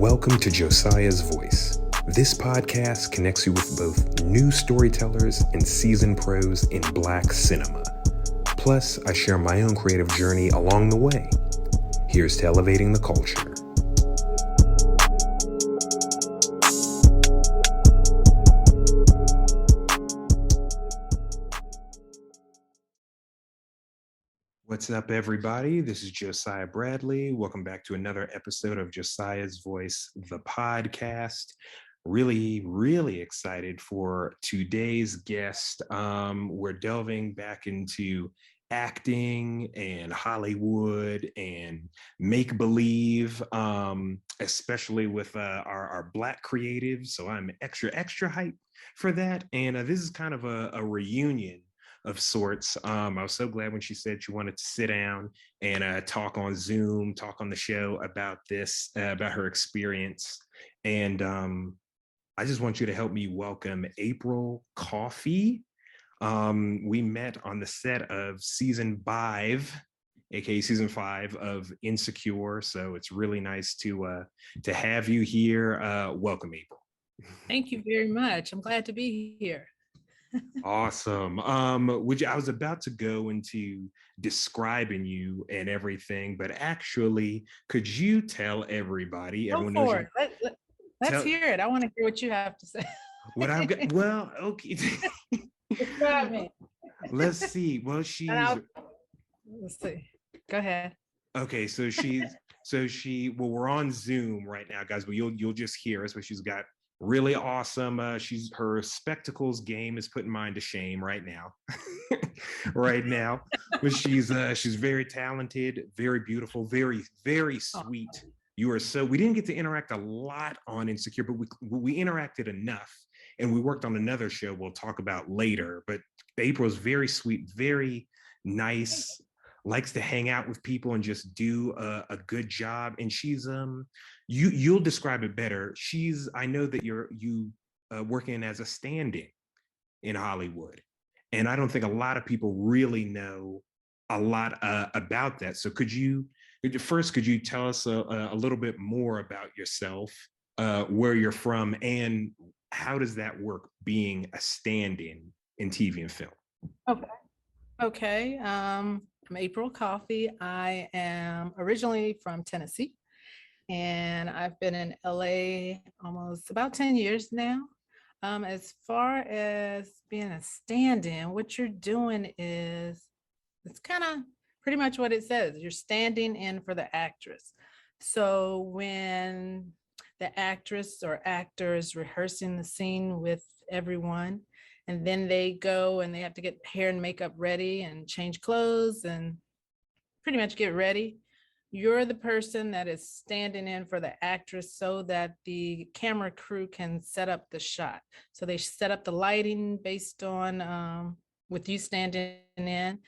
Welcome to Josiah's Voice. This podcast connects you with both new storytellers and seasoned pros in Black cinema. Plus, I share my own creative journey along the way. Here's to elevating the culture. What's up, everybody? This is Josiah Bradley. Welcome back to another episode of Josiah's Voice, the podcast. Really excited for today's guest. We're delving back into acting and Hollywood and make-believe, especially with our Black creatives. So I'm extra hyped for that. And this is kind of a reunion of sorts. I was so glad when she said she wanted to sit down and talk on Zoom, talk on the show about this, about her experience. And I just want you to help me welcome April Coffey. We met on the set of season 5, aka season 5 of Insecure. So it's really nice to have you here. Welcome, April. Thank you very much. I'm glad to be here. Awesome. I was about to go into describing you and everything, but actually, could you tell everybody? Go for it. Let's hear it. I want to hear what you have to say. What I've got? Well, okay. Describe me. Let's see. Well, let's see. Go ahead. Okay, so we're on Zoom right now, guys, but you'll just hear us, but she's got really awesome. Her spectacles game is putting mine to shame right now. But she's very talented, very beautiful, very sweet. We didn't get to interact a lot on Insecure, but we interacted enough, and we worked on another show we'll talk about later. But April's very sweet, very nice, likes to hang out with people and just do a good job. And she's you'll describe it better. I know that you working as a stand-in in Hollywood, and I don't think a lot of people really know a lot about that. So could you tell us a little bit more about yourself, where you're from, and how does that work being a stand-in in TV and film? Okay. I'm April Coffey. I am originally from Tennessee, and I've been in LA almost about 10 years now. As far as being a stand-in, what you're doing is, it's kind of pretty much what it says. You're standing in for the actress. So when the actress or actor is rehearsing the scene with everyone, and then they go and they have to get hair and makeup ready and change clothes and pretty much get ready, you're the person that is standing in for the actress so that the camera crew can set up the shot. So they set up the lighting based on with you standing in.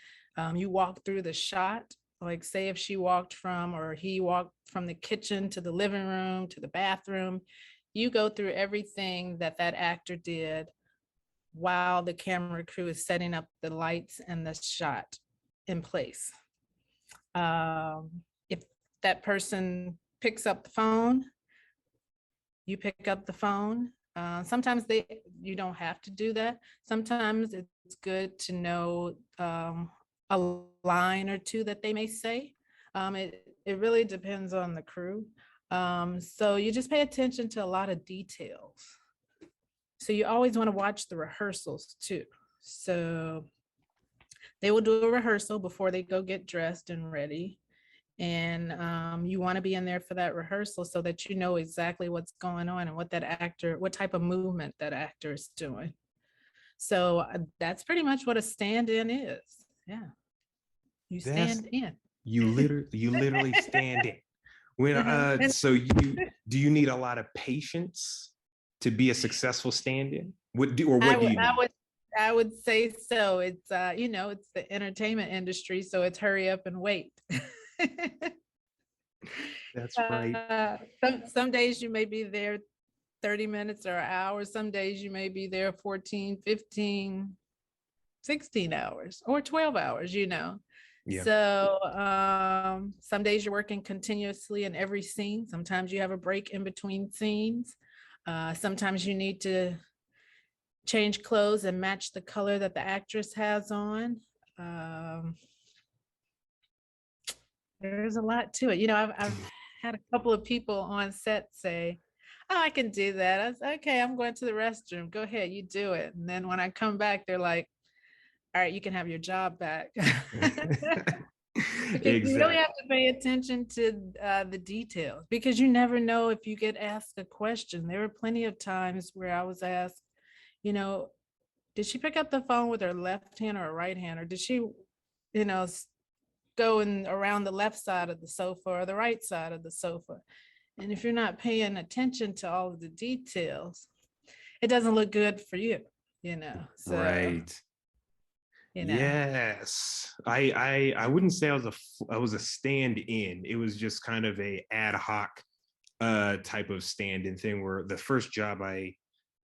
You walk through the shot, like say if he walked from the kitchen to the living room to the bathroom, you go through everything that actor did while the camera crew is setting up the lights and the shot in place. If that person picks up the phone, you pick up the phone. Sometimes you don't have to do that. Sometimes it's good to know a line or two that they may say. It really depends on the crew. So you just pay attention to a lot of details. So you always want to watch the rehearsals too. So they will do a rehearsal before they go get dressed and ready. And you want to be in there for that rehearsal so that you know exactly what's going on and what type of movement that actor is doing. So that's pretty much what a stand-in is. Yeah. You stand in. You literally stand in. So do you need a lot of patience to be a successful stand-in? What do you need? I would say so. It's it's the entertainment industry, so it's hurry up and wait. That's right. Some days you may be there 30 minutes or an hour. Some days you may be there 14, 15, 16 hours or 12 hours, Yeah. So some days you're working continuously in every scene. Sometimes you have a break in between scenes. Sometimes you need to change clothes and match the color that the actress has on. Um, there's a lot to it. I've had a couple of people on set say, "Oh, I can do that." I was okay. I'm going to the restroom. Go ahead, you do it. And then when I come back, they're like, "All right, you can have your job back." Because you really Exactly. have to pay attention to the details because you never know if you get asked a question. There were plenty of times where I was asked, you know, did she pick up the phone with her left hand or her right hand, or did she, going around the left side of the sofa or the right side of the sofa? And if you're not paying attention to all of the details, it doesn't look good for you, So, Right. you know. Yes. I wouldn't say I was a stand-in. It was just kind of a ad hoc type of stand-in thing where the first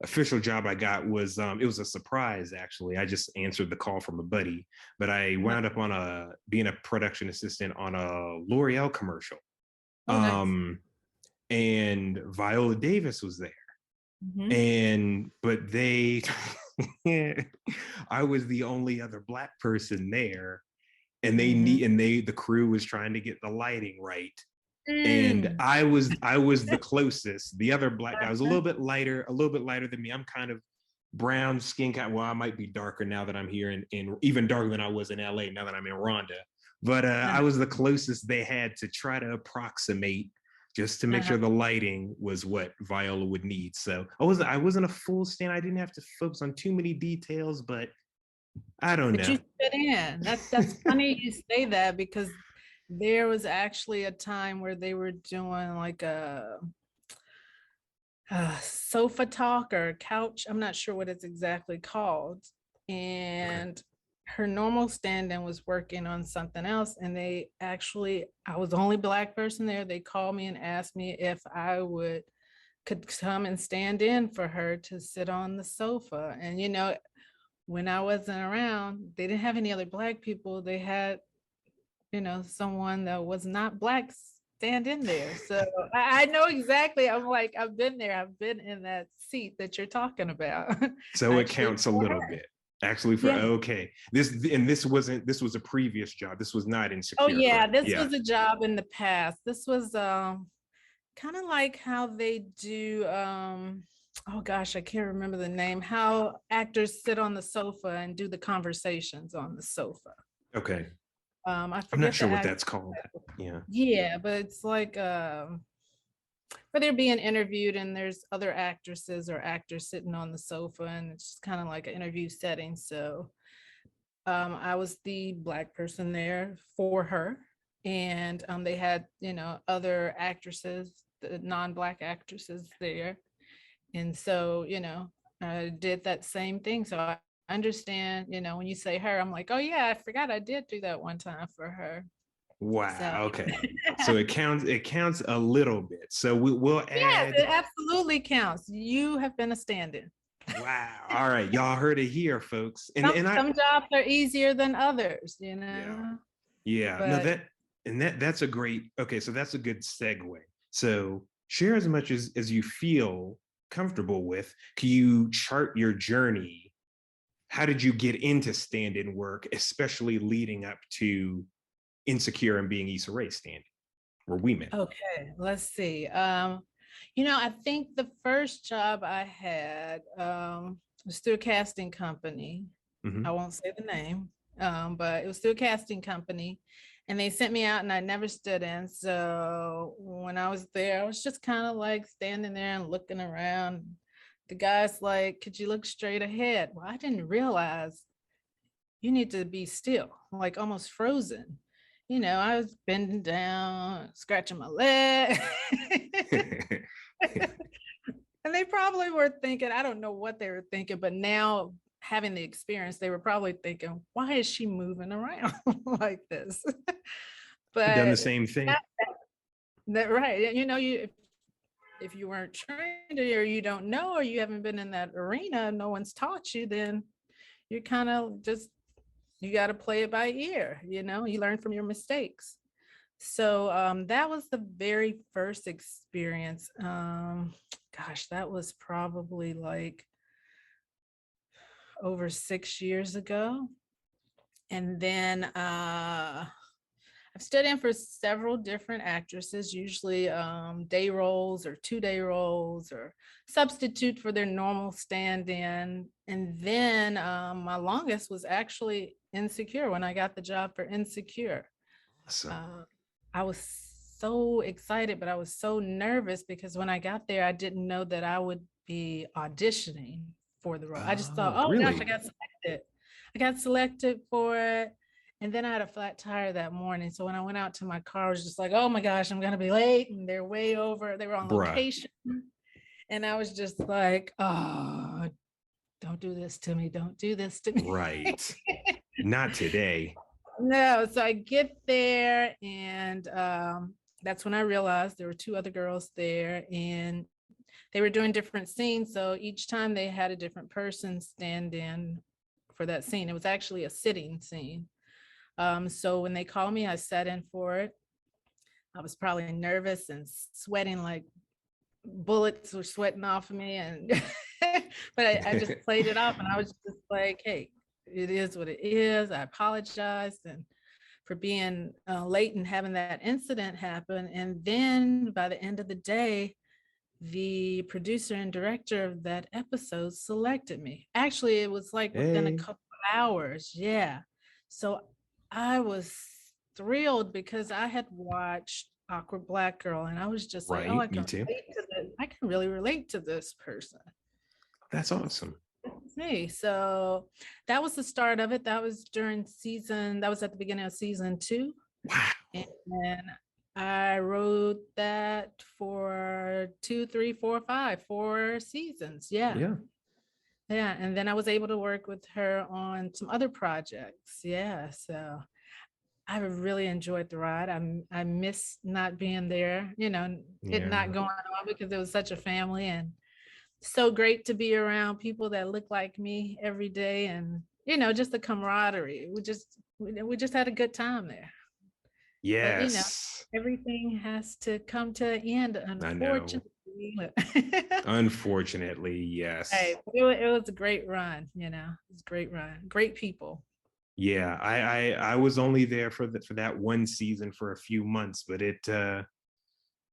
official job I got was it was a surprise actually. I just answered the call from a buddy, but I wound up on being a production assistant on a L'Oreal commercial. Oh, nice. Um and Viola Davis was there. Hmm. And but they I was the only other black person there, and Hmm. the crew was trying to get the lighting right, and Mm. I was the closest. The other black guy was Uh-huh. a little bit lighter than me. I'm kind of brown skin kind. Well, I might be darker now that I'm here in even darker than I was in LA now that I'm in Rwanda. But I Uh-huh. was the closest they had to try to approximate just to make Uh-huh. sure the lighting was what Viola would need. So I wasn't a full stand. I didn't have to focus on too many details, but I don't But know. you fit in. That's funny you say that because there was actually a time where they were doing like a sofa talk or a couch. I'm not sure what it's exactly called. Okay. And her normal stand-in was working on something else. And I was the only black person there. They called me and asked me if I could come and stand in for her to sit on the sofa. And when I wasn't around, they didn't have any other black people. They had, someone that was not black stand in there. So I know exactly. I'm like, I've been there. I've been in that seat that you're talking about. So it Actually, counts a little bit. Actually, for yeah. okay. This was a previous job. This was not Oh insecure, yeah, correct? this Yeah. was a job in the past. This was kind of like how they do oh gosh, I can't remember the name. How actors sit on the sofa and do the conversations on the sofa. Okay. I I'm not forget the sure what act. that's called. Yeah. Yeah, but it's like where they're being interviewed and there's other actresses or actors sitting on the sofa and it's just kind of like an interview setting. So I was the black person there for her. And they had, other actresses, the non-black actresses there. And so, I did that same thing. So I understand, when you say her, I'm like, oh yeah, I forgot I did do that one time for her. So Wow. Okay. So it counts a little bit. So we'll yes, add. it absolutely counts. You have been a stand-in. Wow. All right. Y'all heard it here, folks. And Some and I some jobs are easier than others, yeah. Yeah. No, but that's a great okay. So that's a good segue. So share as much as you feel comfortable with. Can you chart your journey? How did you get into stand-in work, especially leading up to Insecure and being Issa Rae stand where we met? okay, let's see. I think the first job I had was through a casting company. I Hmm. won't say the name, but it was through a casting company, and they sent me out, and I never stood in. So when I was there, I was just kind of like standing there and looking around. The guy's like, "Could you look straight ahead?" Well, I didn't realize you need to be still, like almost frozen. I was bending down, scratching my leg. And they probably were thinking, I don't know what they were thinking, but now having the experience, they were probably thinking, why is she moving around like this? I've done the But same thing. that, that right. If you weren't trained or you don't know or you haven't been in that arena, no one's taught you, then you're kind of just you got to play it by ear, you learn from your mistakes. So that was the very first experience. Gosh, that was probably like over 6 years ago. And then I've stood in for several different actresses, usually day roles or 2-day roles or substitute for their normal stand-in. And then my longest was actually Insecure, when I got the job for Insecure. Awesome. I was so excited, but I was so nervous because when I got there, I didn't know that I would be auditioning for the role. I just thought, Oh, oh gosh, really? I got selected for it. And then I had a flat tire that morning. So when I went out to my car, I was just like, oh my gosh, I'm going to be late. And they're way over. They were on Bruh. location. And I was just like, oh, don't do this to me. Don't do this to me. Right. Not today. No. So I get there, and that's when I realized there were 2 other girls there, and they were doing different scenes. So each time they had a different person stand in for that scene. It was actually a sitting scene. So when they called me, I sat in for it. I was probably nervous and sweating, like bullets were sweating off of me. And but I just played it off, and I was just like, hey, it is what it is. I apologized and for being late and having that incident happen. And then by the end of the day, the producer and director of that episode selected me. Actually, it was like within a Hey. couple of hours. Yeah. So I was thrilled because I had watched Awkward Black Girl, and I was just like, oh, Right. Me too. I can really relate to this person. That's awesome. It's me. So that was the start of it. That was at the beginning of season 2. Wow. And I wrote that for 2, 3, 4, 5, 4 seasons. Yeah. Yeah. Yeah. And then I was able to work with her on some other projects. Yeah. So I really enjoyed the ride. I miss not being there, it not Yeah. going on, because it was such a family, and so great to be around people that look like me every day, and just the camaraderie. We just had a good time there. But Yes. everything has to come to an end, I know. unfortunately. Unfortunately, Hey, yes. it was a great run. It was a great run, great people. Yeah. I was only there for that one season for a few months, but it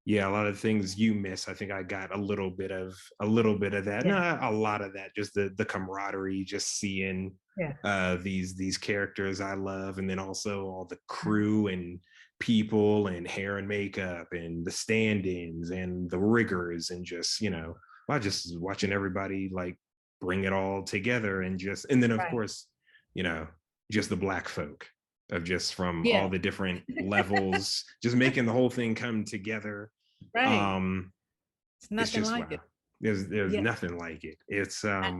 yeah, a lot of things you miss. I think I got a little bit of that. Yeah, Not a lot of that, just the camaraderie, just seeing yeah, these characters I love, and then also all the crew and people and hair and makeup and the stand-ins and the riggers, and just just watching everybody like bring it all together, and then of right. course, you know, just the black folk of just from all Yeah, the different levels, just making the whole thing come together. right. um It's it's nothing just like wow. it. There's Yeah, nothing like it. It's yeah,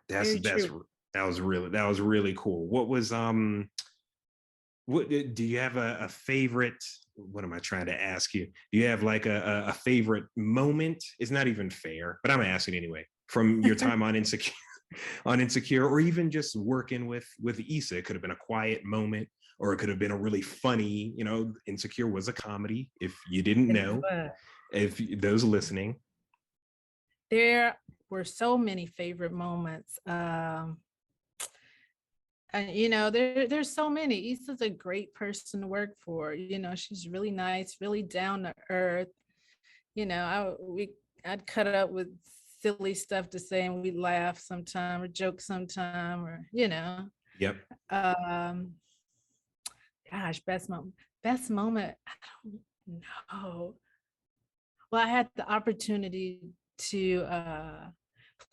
that's very that's true. that was really cool. What do you have a favorite? What am I trying to ask you? Do you have like a favorite moment? It's not even fair, but I'm asking anyway. From your time on Insecure, on Insecure, or even just working with Issa, it could have been a quiet moment, or it could have been a really funny. Insecure was a comedy. If you didn't It know, was. if those listening, There were so many favorite moments. And there's so many. Issa's a great person to work for. She's really nice, really down to earth. I'd cut up with silly stuff to say, and we'd laugh sometime or joke sometime, or yep. um gosh, best moment, I don't know. Well, I had the opportunity to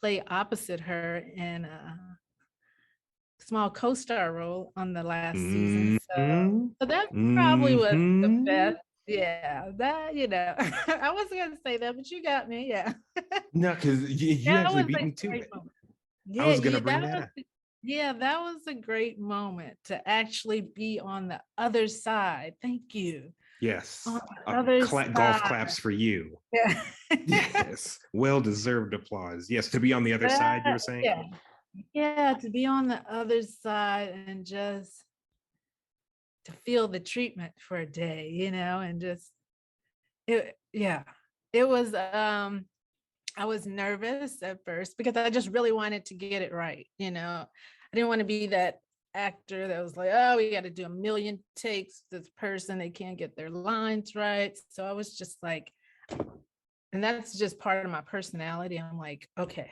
play opposite her in a small co-star role on the last season. Mm-hmm. So that probably was the Mm-hmm. best. Yeah, that, I wasn't gonna say that, but you got me. Yeah. No, because you That actually was beat a me to great it. moment. I Yeah, was gonna bring that up. that was a great moment to actually be on the other side. Thank you. On Yes. the other Golf side. claps for you. Yeah. Yes. Well deserved applause. Yes. To be on the other side, you were saying? Yeah. Yeah, to be on the other side and just to feel the treatment for a day, and just yeah. It was I was nervous at first because I just really wanted to get it right, I didn't want to be that actor that was like, oh, we got to do a million takes. This person, they can't get their lines right. So I was just like, and that's just part of my personality. I'm like, okay,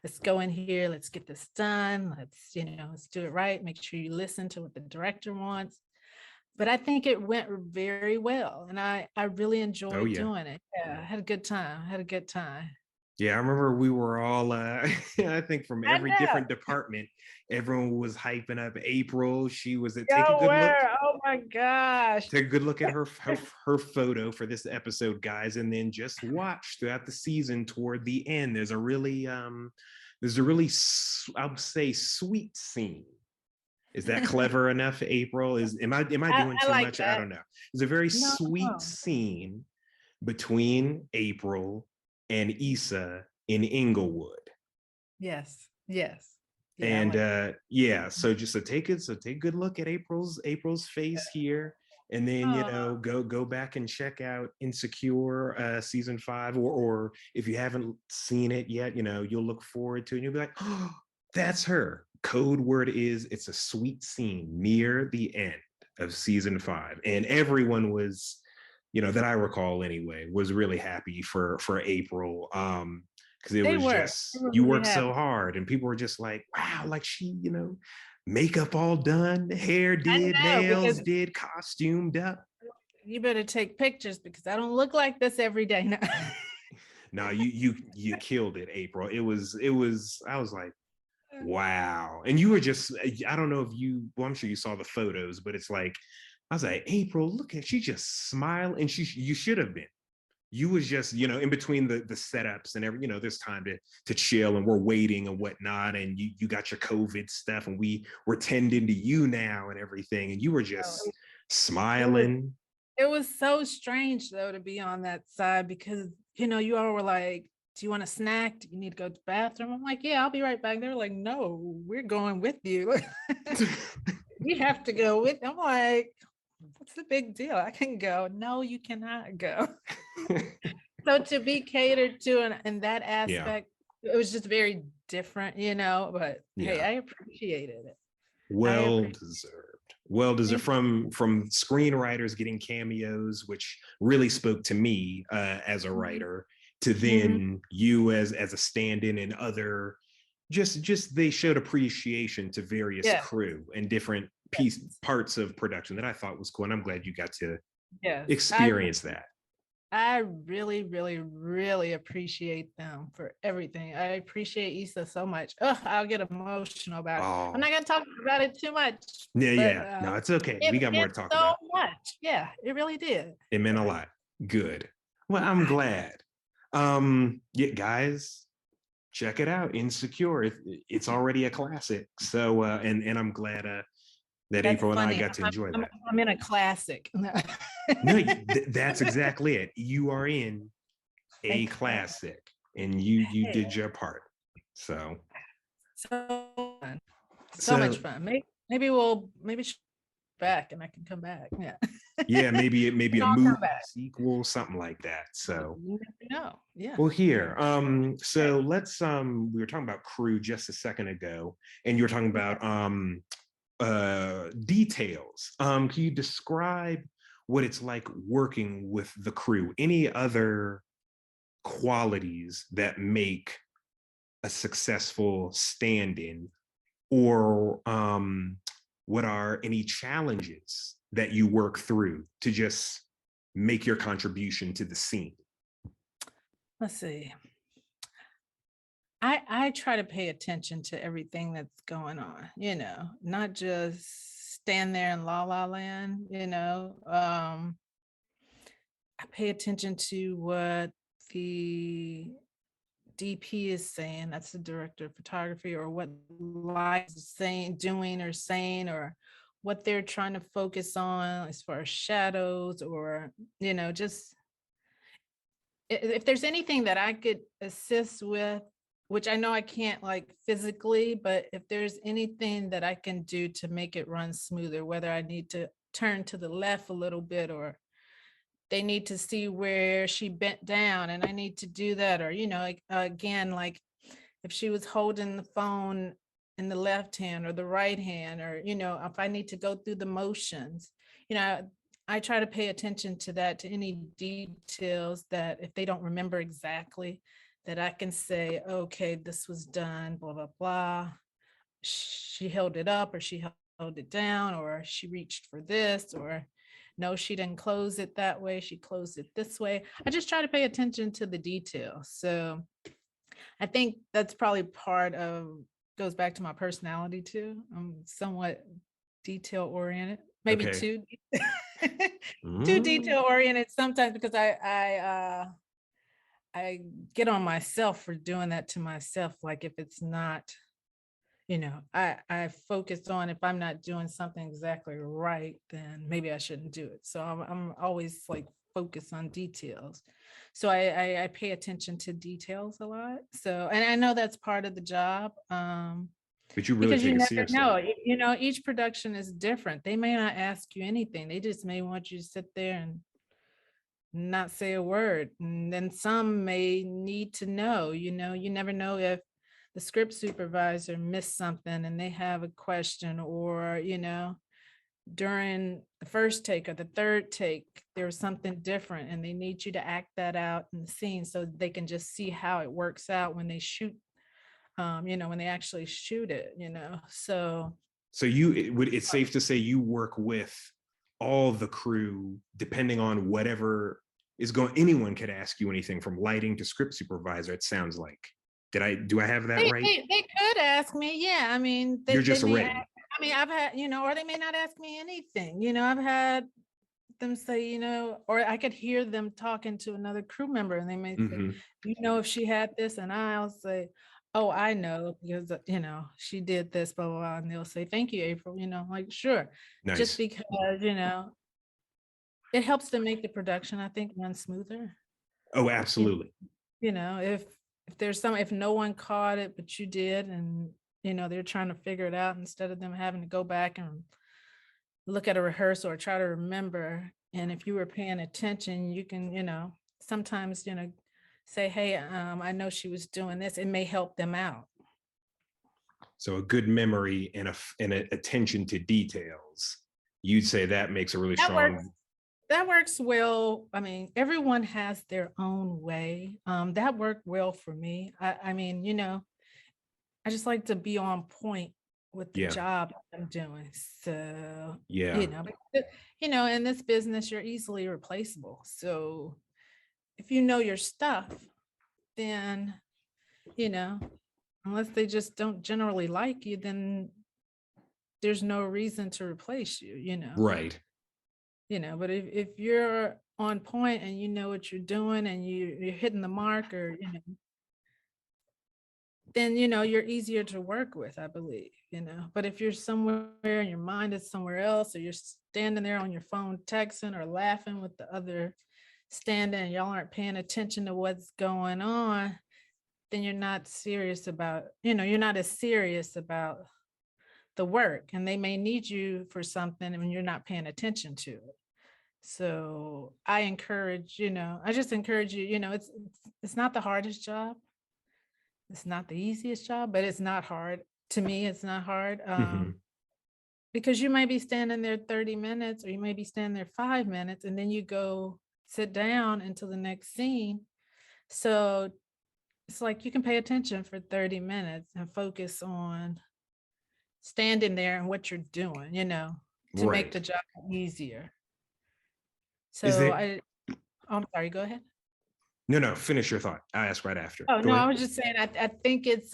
let's go in here, let's get this done. Let's do it right. Make sure you listen to what the director wants. But I think it went very well. And I really Oh enjoyed yeah. doing it. Yeah, I had a good time. I had a good time. Yeah, I remember we were all I think from I every know. different department, everyone was hyping up April. She was at take a Yo, good look. where? Oh my gosh. Take a good look at her photo for this episode, guys, and then just watch throughout the season toward the end. There's a really I would say sweet scene. Is that clever enough, April? Am I doing I too like much? I that. don't know. There's a very No, sweet scene between April and Issa in Inglewood. yes, yes. Yeah, I And like yeah, so take a good look at April's face here, and then oh, go back and check out Insecure season 5, or if you haven't seen it yet, you'll look forward to it and you'll be like, oh, that's her. Code word is it's a sweet scene near the end of season 5, and everyone was, that I recall anyway, was really happy for April. Because it they was were. They just, were you really worked happy. so hard and people were just like, wow, like she, makeup all done, hair I did, know nails because did, costumed up. you better take pictures because I don't look like this every day. No. No, you killed it, April. It was I was like, wow. And you were just, I don't know if well, I'm sure you saw the photos, but it's like, I was like, April, look at, she just smiled, and you should have been. You was just, in between the setups and there's time to chill, and we're waiting and whatnot, and you got your COVID stuff, and we're tending to you now and everything, and you were just It was smiling. it was so strange though to be on that side because you all were like, do you want a snack? Do you need to go to the bathroom? I'm like, yeah, I'll be right back. They're like, no, we're going with you. We have to go with. I'm like, what's the big deal? I can go. No, you cannot go. So to be catered to in that Yeah, aspect, it was just very different, but hey, yeah. I appreciated it. I Well appreciate deserved. Well deserved, it. from screenwriters getting cameos, which really spoke to me as a writer, to Mhm. then you as a stand-in, and other, just they showed appreciation to various Yeah, crew and different parts of production that I thought was cool, and I'm glad you got to yes. experience that. I really, really, really appreciate them for everything. I appreciate Issa so much. Ugh, I'll get emotional about it. I'm Oh not gonna talk about it too much, yeah, but yeah, no, it's okay, it we got more meant to talk so about. much. Yeah, it really did. It meant a Yeah. lot. Good. Well, I'm glad. Yeah, guys, check it out. Insecure. It's already a classic. So and I'm glad that That's April and I funny. got to enjoy that. I'm in a classic. No, that's exactly it. You are in A a class. classic, and you Hey, did your part. So so fun. So much so fun. Maybe back and I can come back. Yeah. yeah, maybe a I'll movie come back. sequel, something like that. So You never know. Yeah. well, Yeah. here, so let's we were talking about crew just a second ago, and you were talking Yeah. about details. Can you describe what it's like working with the crew? Any other qualities that make a successful stand-in, or what are any challenges that you work through to just make your contribution to the scene? Let's see. I try to pay attention to everything that's going on, not just stand there in la la land. I pay attention to what the DP is saying, that's the director of photography, or what light is saying, doing or saying, or what they're trying to focus on as far as shadows, or, just if there's anything that I could assist with, which I know I can't like physically, but if there's anything that I can do to make it run smoother, whether I need to turn to the left a little bit, or they need to see where she bent down and I need to do that, or, like, again, like if she was holding the phone in the left hand or the right hand, or, if I need to go through the motions, you know, I try to pay attention to that, to any details that if they don't remember exactly, that I can say, okay, this was done, blah, blah, blah. She held it up, or she held it down, or she reached for this, or no, she didn't close it that way. She closed it this way. I just try to pay attention to the details. So I think that's probably part of, goes back to my personality too. I'm somewhat detail oriented, maybe Okay. too too Mm. detail oriented sometimes, because I get on myself for doing that to myself. Like if it's not, I focus on, if I'm not doing something exactly right, then maybe I shouldn't do it. So I'm always like focused on details. So I pay attention to details a lot. So, and I know that's part of the job. But you really Because you take it never seriously. know, each production is different. They may not ask you anything. They just may want you to sit there and not say a word. And then some may need to know, you never know if the script supervisor missed something and they have a question, or, during the first take or the third take, there was something different and they need you to act that out in the scene so they can just see how it works out when they shoot, when they actually shoot it, so. So it's safe to say you work with all the crew, depending on whatever is going. Anyone could ask you anything from lighting to script supervisor. It sounds like. Do I have that They, right? they, they could ask me, yeah. I mean, You're they just may ask, ready. I mean, I've had, or they may not ask me anything. I've had them say, or I could hear them talking to another crew member and they may say, Hmm. if she had this, and I'll say, oh, I know, because she did this, blah, blah, blah. And they'll say, thank you, April, like, sure. Just Nice. because, it helps to make the production, I think, run smoother. Oh, You absolutely. if there's if no one caught it but you did, and they're trying to figure it out, instead of them having to go back and look at a rehearsal or try to remember, and if you were paying attention, you can sometimes say, hey, I know she was doing this. It may help them out. So a good memory and a attention to details. You'd say that makes a really That works. strong. That works well. I mean, everyone has their own way. That worked well for me. I mean, I just like to be on point with the Yeah. job I'm doing. So, Yeah. in this business, you're easily replaceable. So if you know your stuff, then, you know, unless they just don't generally like you, then there's no reason to replace you, Right. but if you're on point and you know what you're doing and you're hitting the mark, or, then you're easier to work with, I believe. But if you're somewhere and your mind is somewhere else, or you're standing there on your phone texting or laughing with the other standing and y'all aren't paying attention to what's going on, then you're not serious about, you're not as serious about the work, and they may need you for something and you're not paying attention to it. So I just encourage you, it's not the hardest job. It's not the easiest job, but it's not hard. To me, it's not hard. Hmm. Because you might be standing there 30 minutes, or you may be standing there 5 minutes, and then you go sit down until the next scene. So it's like you can pay attention for 30 minutes and focus on standing there and what you're doing, to make Right. the job easier. Is So there? I'm sorry, go ahead. No. Finish your thought. I'll ask right after. Oh, Go no, I ahead. was just saying, I think it's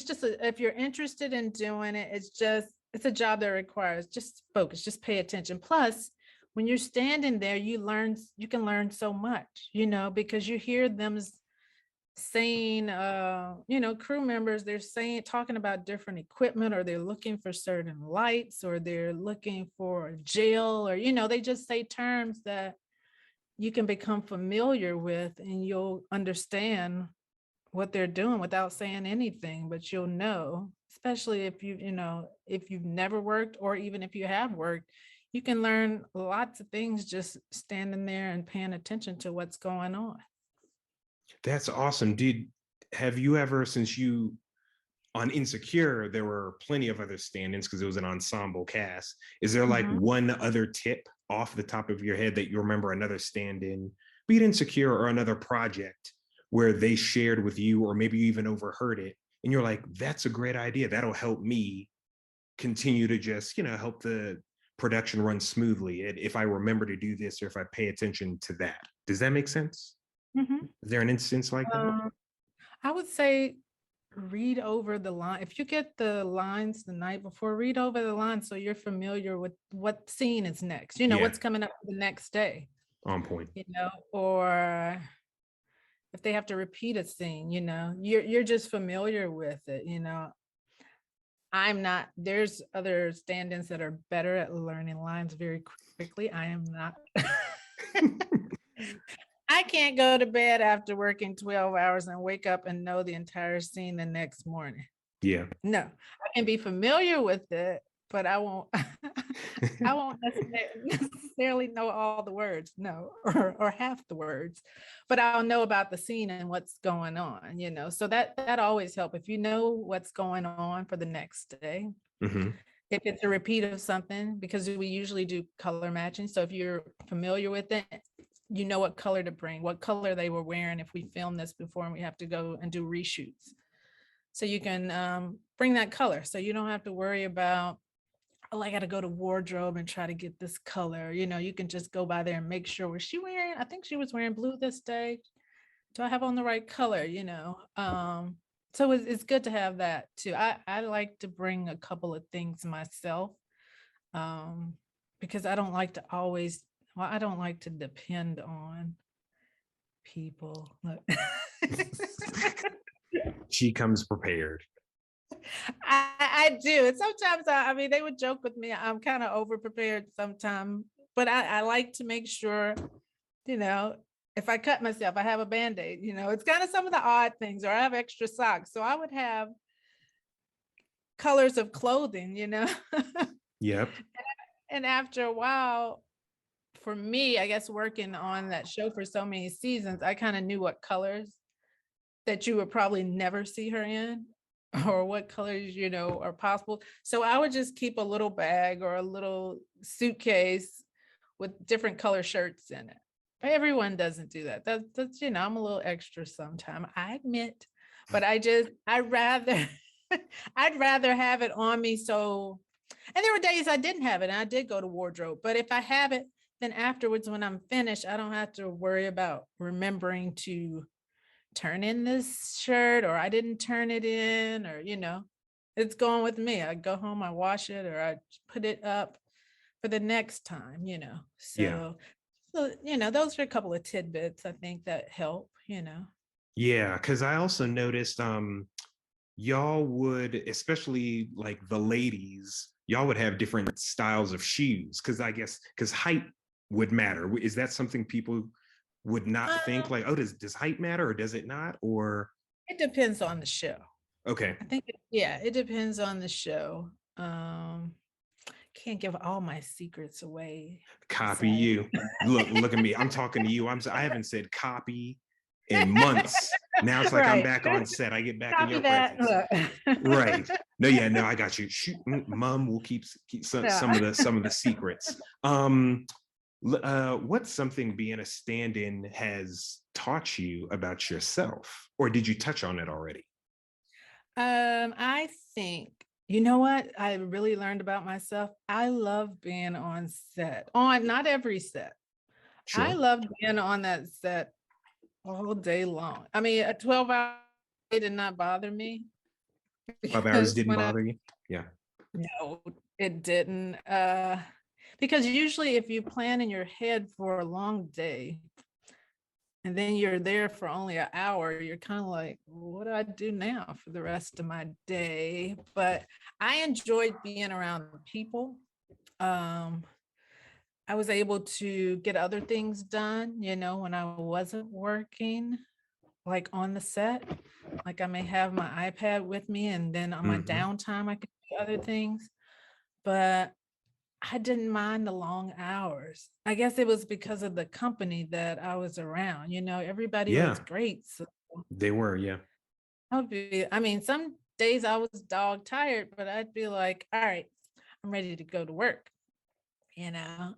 just if you're interested in doing it, it's a job that requires just focus, just pay attention. Plus, when you're standing there, you can learn so much, because you hear them saying, crew members, they're talking about different equipment, or they're looking for certain lights, or they're looking for a gel, or, they just say terms that you can become familiar with, and you'll understand what they're doing without saying anything, but you'll know, especially if if you've never worked, or even if you have worked, you can learn lots of things just standing there and paying attention to what's going on. That's awesome. Have you ever, since you on Insecure, there were plenty of other stand-ins because it was an ensemble cast. Is there like Mhm. one other tip off the top of your head that you remember another stand-in, be it Insecure or another project, where they shared with you, or maybe you even overheard it, and you're like, that's a great idea. That'll help me continue to just, help the production run smoothly if I remember to do this or if I pay attention to that. Does that make sense? Mhm. Is there an instance like that? Um, I would say read over the line. If you get the lines the night before, read over the lines so you're familiar with what scene is next, Yeah, what's coming up the next day, on point. or if they have to repeat a scene, you're just familiar with it. I'm not, there's other stand-ins that are better at learning lines very quickly. I am not. I can't go to bed after working 12 hours and wake up and know the entire scene the next morning. Yeah. No, I can be familiar with it, but I won't I won't necessarily know all the words, no, or half the words, but I'll know about the scene and what's going on, So that always help if you know what's going on for the next day. Hmm. If it's a repeat of something, because we usually do color matching. So if you're familiar with it, you know what color to bring, what color they were wearing if we filmed this before and we have to go and do reshoots. So you can bring that color. So you don't have to worry about, oh, I got to go to wardrobe and try to get this color. You can just go by there and make sure, was she wearing, I think she was wearing blue this day. Do I have on the right color? So it's good to have that too. I like to bring a couple of things myself, because I don't like to always, well, I don't like to depend on people. Look. She comes prepared. I do. And sometimes I mean, they would joke with me. I'm kind of over prepared sometimes, but I like to make sure, you know, if I cut myself, I have a Band-Aid, it's kind of some of the odd things, or I have extra socks. So I would have colors of clothing. Yep. And after a while, for me, I guess working on that show for so many seasons, I kind of knew what colors that you would probably never see her in, or what colors, are possible. So I would just keep a little bag or a little suitcase with different color shirts in it. Everyone doesn't do that. That's I'm a little extra sometimes, I admit, but I'd rather I'd rather have it on me. So, and there were days I didn't have it and I did go to wardrobe, but if I have it, then afterwards when I'm finished, I don't have to worry about remembering to turn in this shirt, or I didn't turn it in, or it's going with me. I go home, I wash it, or I put it up for the next time. Yeah. So those are a couple of tidbits I think that help. Yeah. Cause I also noticed y'all would, especially like the ladies, y'all would have different styles of shoes. Cause I guess because height would matter. Is that something people would not think Um, like, oh, does height matter or does it not? Or it depends on the show. okay. I think yeah, it depends on the show. Can't give all my secrets away, Copy Josiah. you. Look at me. I'm talking to you. I haven't said copy in months. Now it's like I'm Right. back on set. I get back in Copy your that. presence. Right. No, yeah, no, I got you. Shoot, mom will keep some of Yeah. the secrets. What's something being a stand-in has taught you about yourself, or did you touch on it already? I think, you know what I really learned about myself? I love being on set. On not every set. I Sure. love being on that set all day long. I mean, a 12-hour day did not bother me 12 hours because didn't when I bother you? Yeah. no, it didn't. Because usually if you plan in your head for a long day, and then you're there for only an hour, you're kind of like, what do I do now for the rest of my day? But I enjoyed being around people. um I was able to get other things done, when I wasn't working, like on the set. Like I may have my iPad with me and then on my Hmm. downtime I could do other things. But I didn't mind the long hours. I guess it was because of the company that I was around. Everybody was Yeah, great. So they were. Yeah. I mean, some days I was dog tired, but I'd be like, all right, I'm ready to go to work, you know.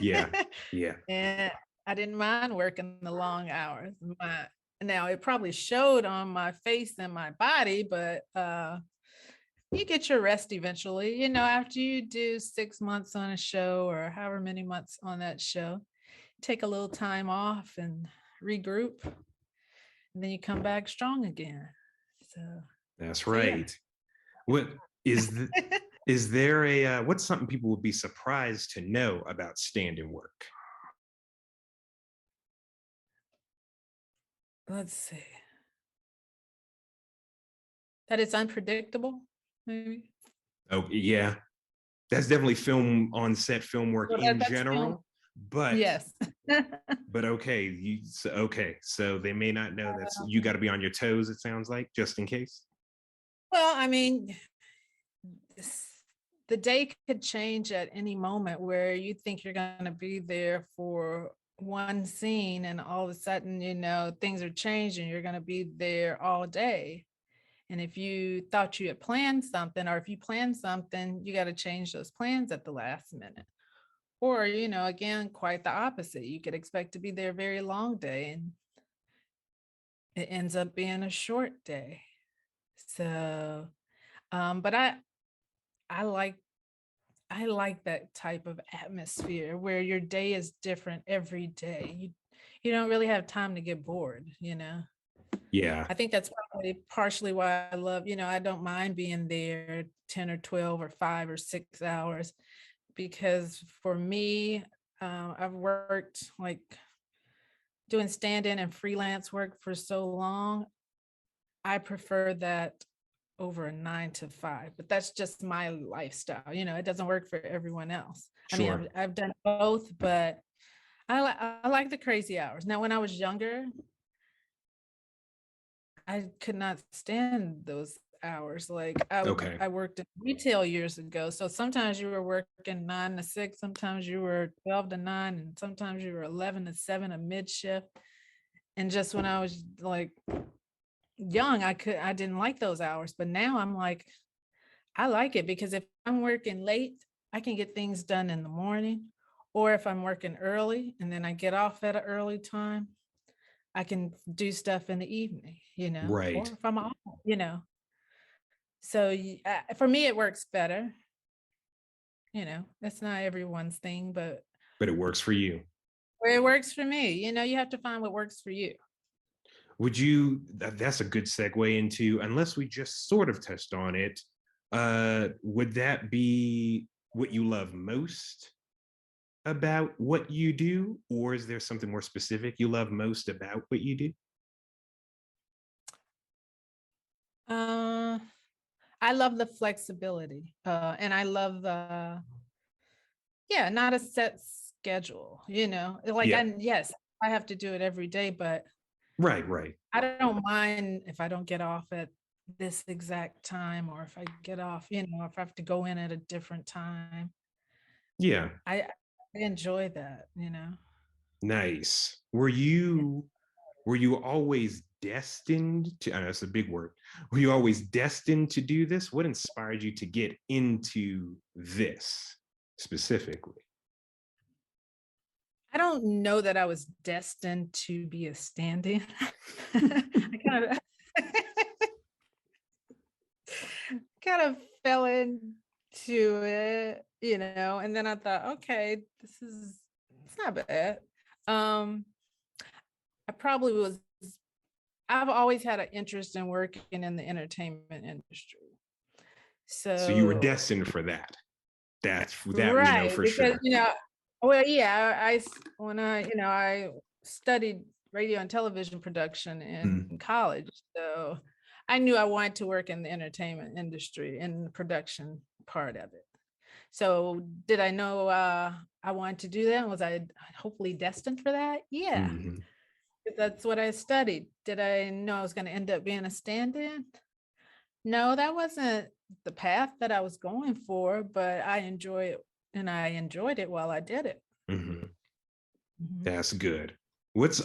Yeah. Yeah. And I didn't mind working the long hours. Now it probably showed on my face and my body, but you get your rest eventually. After you do 6 months on a show or however many months on that show, take a little time off and regroup, and then you come back strong again. So, That's so yeah. right. What is the is there a what's something people would be surprised to know about stand-in work? Let's see. That it's unpredictable, maybe. Oh, yeah. That's definitely film on set film work Well, in that's film. general, but Yes. okay, okay, so they may not know that's you got to be on your toes. It sounds like just in case. Well, I mean, the day could change at any moment where you think you're going to be there for one scene and all of a sudden, things are changing. You're going to be there all day. And if you thought you had planned something, or if you planned something, you got to change those plans at the last minute. Or, again, quite the opposite. You could expect to be there a very long day and it ends up being a short day. So, but I like I like that type of atmosphere where your day is different every day. You don't really have time to get bored. Yeah, I think that's probably partially why I love, I don't mind being there 10 or 12 or 5 or 6 hours, because for me, I've worked like doing stand-in and freelance work for so long. I prefer that over a 9 to 5, but that's just my lifestyle. It doesn't work for everyone else. I mean, sure. I've done both, but I like the crazy hours. Now, when I was younger, I could not stand those hours. Like Okay, I worked in retail years ago. So sometimes you were working 9 to 6, sometimes you were 12 to 9, and sometimes you were 11 to 7 a mid shift. And just when I was like young, I didn't like those hours. But now I'm like, I like it because if I'm working late, I can get things done in the morning. Or if I'm working early and then I get off at an early time, I can do stuff in the evening, or right. if I'm off. So for me, it works better. That's not everyone's thing, but But it works for you. it works for me. You have to find what works for you. Would you? That's a good segue into, unless we just sort of touched on it. Would that be what you love most about what you do, or is there something more specific you love most about what you do? Uh, I love the flexibility, and I love not a set schedule. Like Yeah, yes, I have to do it every day, but right, right. I don't mind if I don't get off at this exact time, or if I get off, if I have to go in at a different time. Yeah, I enjoy that. nice. Were you always destined to? I know it's a big word. Were you always destined to do this? What inspired you to get into this specifically? I don't know that I was destined to be a stand-in. I kind of kind of fell into it, and then I thought, okay, it's not bad. Um, I probably was I've always had an interest in working in the entertainment industry. So you were So, destined for that. That we know right, for because sure. well, yeah, when I studied radio and television production in Mm. college, so I knew I wanted to work in the entertainment industry and the production part of it. So, did I know I wanted to do that? Was I hopefully destined for that? Yeah. Mhm. That's what I studied. Did I know I was going to end up being a stand-in? No, that wasn't the path that I was going for, but I enjoy it and I enjoyed it while I did it. Mhm. Mhm. That's good. What's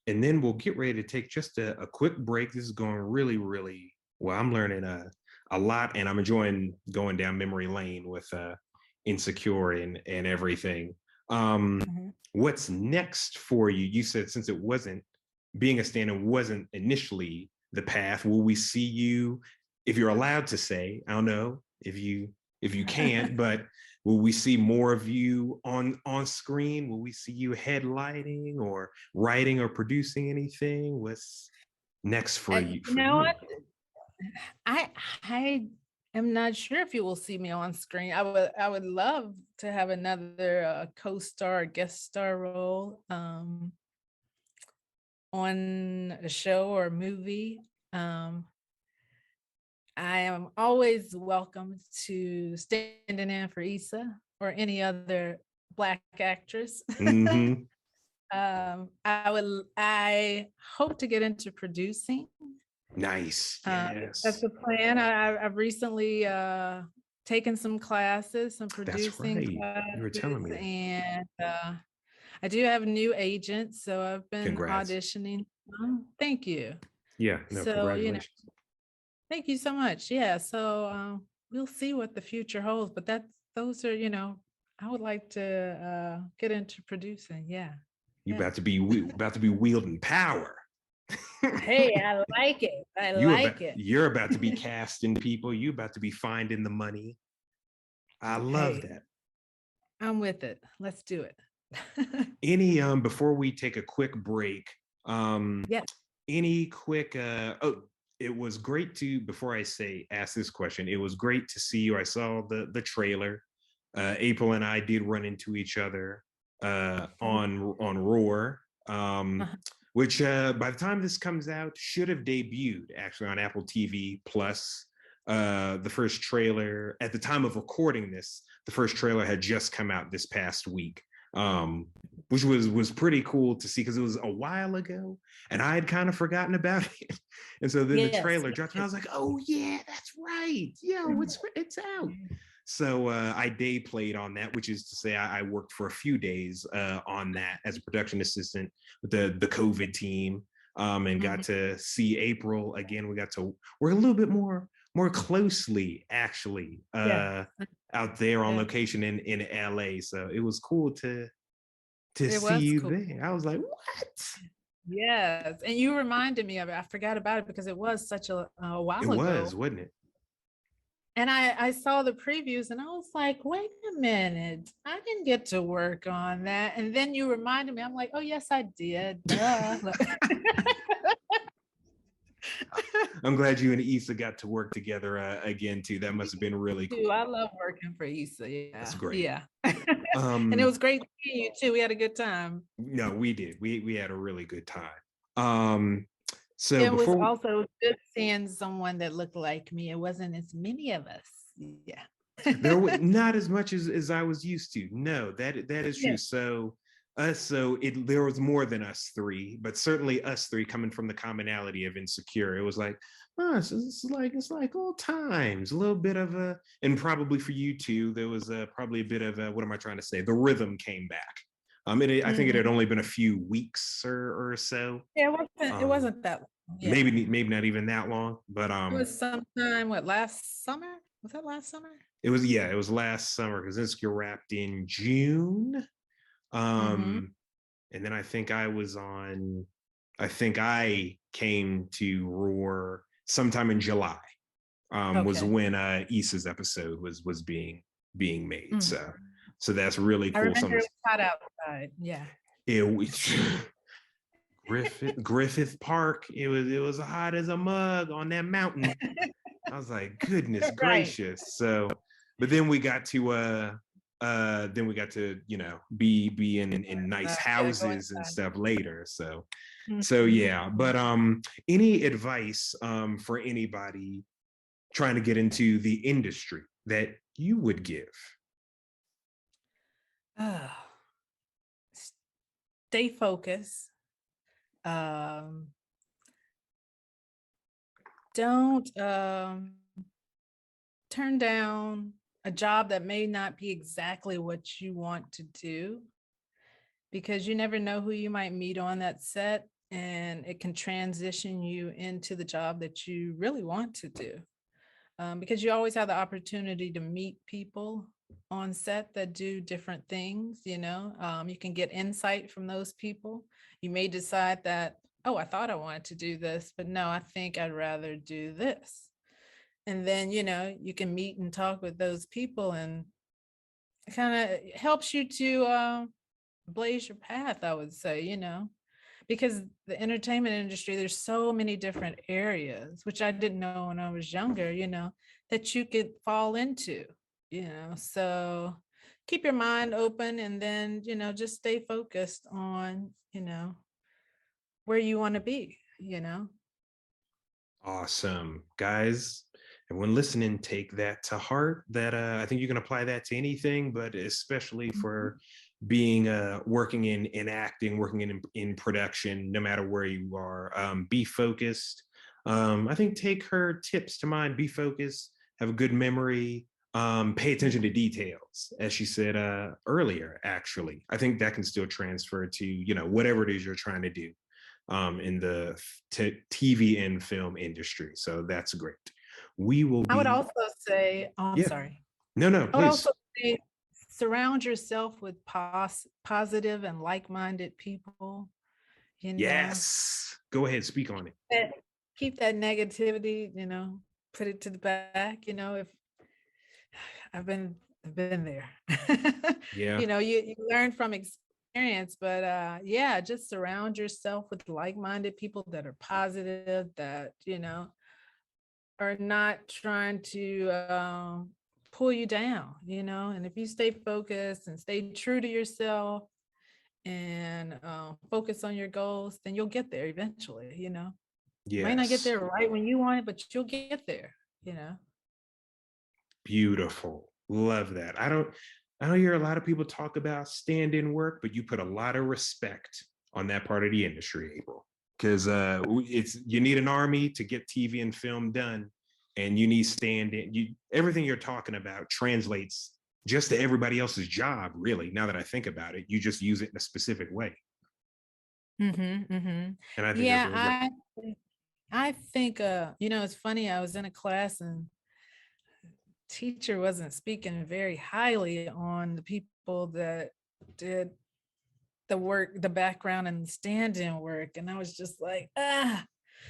and then we'll get ready to take just a quick break. This is going really, really well. I'm learning a lot, and I'm enjoying going down memory lane with Insecure and everything. Mhm. What's next for you? You said since it wasn't being a stand-in wasn't initially the path. Will we see you, if you're allowed to say? I don't know if you can't, but will we see more of you on screen? Will we see you headlighting or writing or producing anything? What's next for And you you for know you? what? I am not sure if you will see me on screen. I would love to have another co-star, guest star role on a show or a movie. Um, I am always welcome to standing in for Issa or any other Black actress. Mm-hmm. I hope to get into producing. Nice. That's Yes. the plan. I've recently taken some classes, some That's producing right. You were telling classes, me that. and I do have a new agent, so I've been Congrats. auditioning. Thank you. Yeah, no, So, congratulations. thank you so much. Yeah, so we'll see what the future holds, but those are, I would like to get into producing. Yeah. You Yeah. about to be wielding power. Hey, I like it. I like it. You're about to be casting people. You about to be finding the money. I love Hey, that. I'm with it. Let's do it. Any before we take a quick break, um Yes. any quick oh, it was great to, before I say ask this question, it was great to see you. I saw the trailer. April and I did run into each other on Roar, Uh-huh. which by the time this comes out should have debuted actually on Apple TV Plus. The first trailer at the time of recording this, the first trailer had just come out this past week, um, which was pretty cool to see because it was a while ago and I had kind of forgotten about it. And so then the Yes. trailer dropped, and I was like, "Oh yeah, that's right. Yo, it's out." So I day played on that, which is to say, I worked for a few days on that as a production assistant with the COVID team, and got Mhm. to see April again. We got to work a little bit more closely, actually, Yeah. out there on Yeah. location in LA. So it was cool to It see was you cool. there. I was like, "What?" Yes. And you reminded me of it. I forgot about it because it was such a It while was, ago. wasn't it? And I saw the previews and I was like, wait a minute, I didn't get to work on that. And then you reminded me, I'm like, oh, yes, I did. Duh. I'm glad you and Issa got to work together again too. That must have been really Too. cool. I love working for Issa. That's Yeah. great. Yeah. And it was great seeing you too. We had a good time. No, we did. We had a really good time. Um, so It was before also good seeing someone that looked like me. It wasn't as many of us. Yeah. there was not as much as I was used to. No, that is true. Yeah. So so it there was more than us three, but certainly us three coming from the commonality of Insecure. It was like, oh, so it's like old times, a little bit of a, and probably for you too, there was probably a bit of a, what am I trying to say? The rhythm came back. I think it had Mhm. only been a few weeks or so. Yeah, it wasn't that long. Yeah. Maybe not even that long, but It was sometime, what, last summer? Was that last summer? it was, yeah, it was last summer because Insecure wrapped in June. Mhm. Um, and then I think I came to Roar sometime in July. Was Okay. when Issa's episode was being made. Mhm. So that's really I cool. remember Some it was hot outside. Yeah. it was Griffith Park. It was hot as a mug on that mountain. I was like, goodness Right. gracious. So, but then we got to, be in nice Yeah, go houses and inside. stuff later. So Mhm. yeah. But any advice for anybody trying to get into the industry that you would give? Ah, stay focused. um, don't turn down a job that may not be exactly what you want to do, because you never know who you might meet on that set, and it can transition you into the job that you really want to do. Because you always have the opportunity to meet people on set that do different things, you know. You can get insight from those people. You may decide that, oh, I thought I wanted to do this, but no, I think I'd rather do this. And then, you know, you can meet and talk with those people, and it kind of helps you to blaze your path, I would say, you know, because the entertainment industry, there's so many different areas, which I didn't know when I was younger, you know, that you could fall into, you know. So keep your mind open, and then, you know, just stay focused on, you know, where you want to be, you know. Awesome, guys. And when listening, take that to heart. That I think you can apply that to anything, but especially Mhm. for being working in acting, working in production, no matter where you are. Be focused. I think take her tips to mind. Be focused. Have a good memory. Pay attention to details, as she said earlier. Actually, I think that can still transfer to whatever it is you're trying to do in the TV and film industry. So that's great. We will I would be, also say, oh, I'm yeah, sorry. no, I would also please. say surround yourself with positive and like-minded people, you know. Yes. Go ahead, speak on it. that Keep that negativity, you know, put it to the back, you know. If I've been there. Yeah. You know, you learn from experience, but yeah, just surround yourself with like-minded people that are positive, that, you know, are not trying to pull you down, you know. And if you stay focused and stay true to yourself, and focus on your goals, then you'll get there eventually, you know. You might not get Yes. there right when you want it, but you'll get there, you know. Beautiful. Love that. I don't hear a lot of people talk about stand-in work, but you put a lot of respect on that part of the industry, April. Because it's you need an army to get TV and film done, and you need stand-in. Everything you're talking about translates just to everybody else's job, really. Now that I think about it, you just use it in a specific way. Mm-hmm, mm-hmm. And I think that's Yeah, really great. I think you know, it's funny. I was in a class, and teacher wasn't speaking very highly on the people that did the work, the background and stand-in work. And I was just like, ah.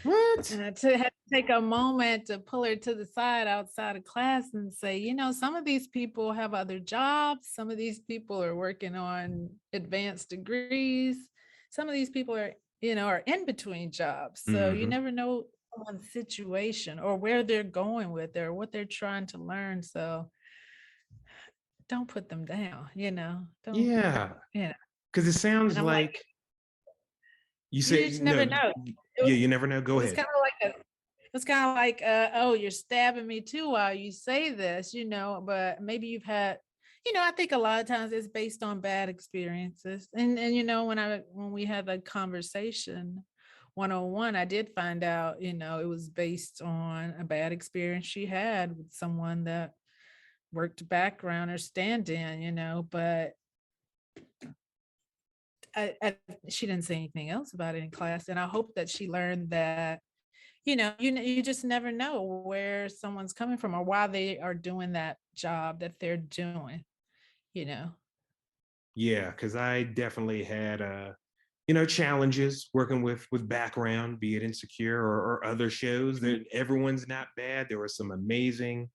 What? And had to take a moment to pull her to the side outside of class and say, you know, some of these people have other jobs. Some of these people are working on advanced degrees. Some of these people are, you know, are in between jobs. So you Mm-hmm. never know someone's situation or where they're going with it or what they're trying to learn. So don't put them down, you know, don't, Yeah. you know. Because it And sounds I'm like, like you you say just never no. know. It Yeah, was, you never know. Go it was ahead. kind of like a it's kind of like, oh, you're stabbing me too while you say this, you know, but maybe you've had, you know, I think a lot of times it's based on bad experiences. And you know, when we had the conversation 101, I did find out, you know, it was based on a bad experience she had with someone that worked background or stand-in, you know, but she didn't say anything else about it in class. And I hope that she learned that, you just never know where someone's coming from or why they are doing that job that they're doing, you know. Yeah, because I definitely had challenges working with background, be it Insecure or other shows. That everyone's not bad. There were some amazing